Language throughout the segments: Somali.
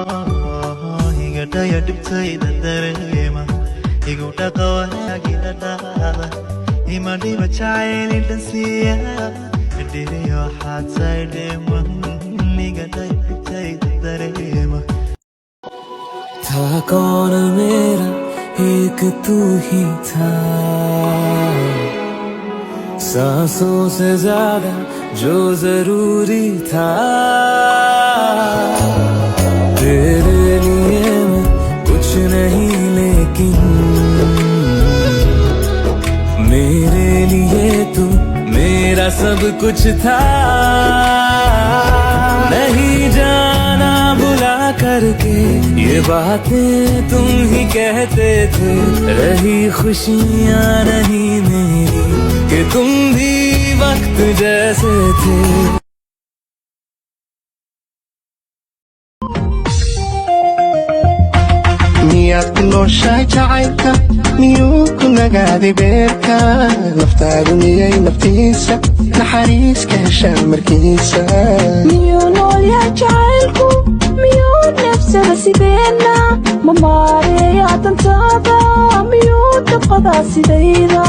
higadaya dhibtayda dareema igu dhaqa wanaagina dhaada ima dhiba jacayli dhansiiya dhiriyo waxaad saydheeman higadaya dhibtayda dareema था कौन मेरा एक तू ही था सांसों से ज्यादा जो जरूरी था तेरे लिए मैं कुछ नहीं लेकिन मेरे लिए तू मेरा सब कुछ था नहीं जाना बुला करके ये बातें तुम ही कहते थे रही खुशियाँ नहीं मेरी कि तुम भी वक्त जैसे थे miyaad ku nooshahay jacaylka miyuu ku nagaaday beerka naftaadu miyay naftiisa naxariis ka heshaa markiisa miyuu nool yahay jacaylku miyuu neefsada sideena ma maareeyaa dantaada miyuu dhaqadaa sidayda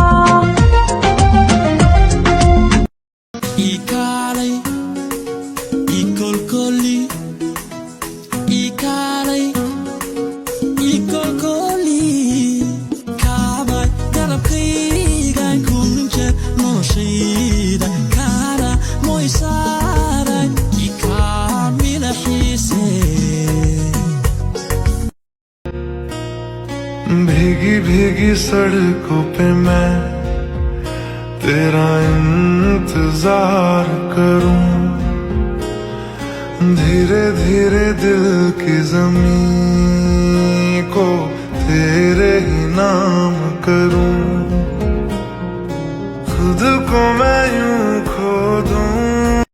भीगी भीगी सड़कों पे मैं तेरा इंतजार करूं धीरे धीरे दिल की ज़मीं को तेरे ही नाम करूं खुद को मैं यूं खो दूं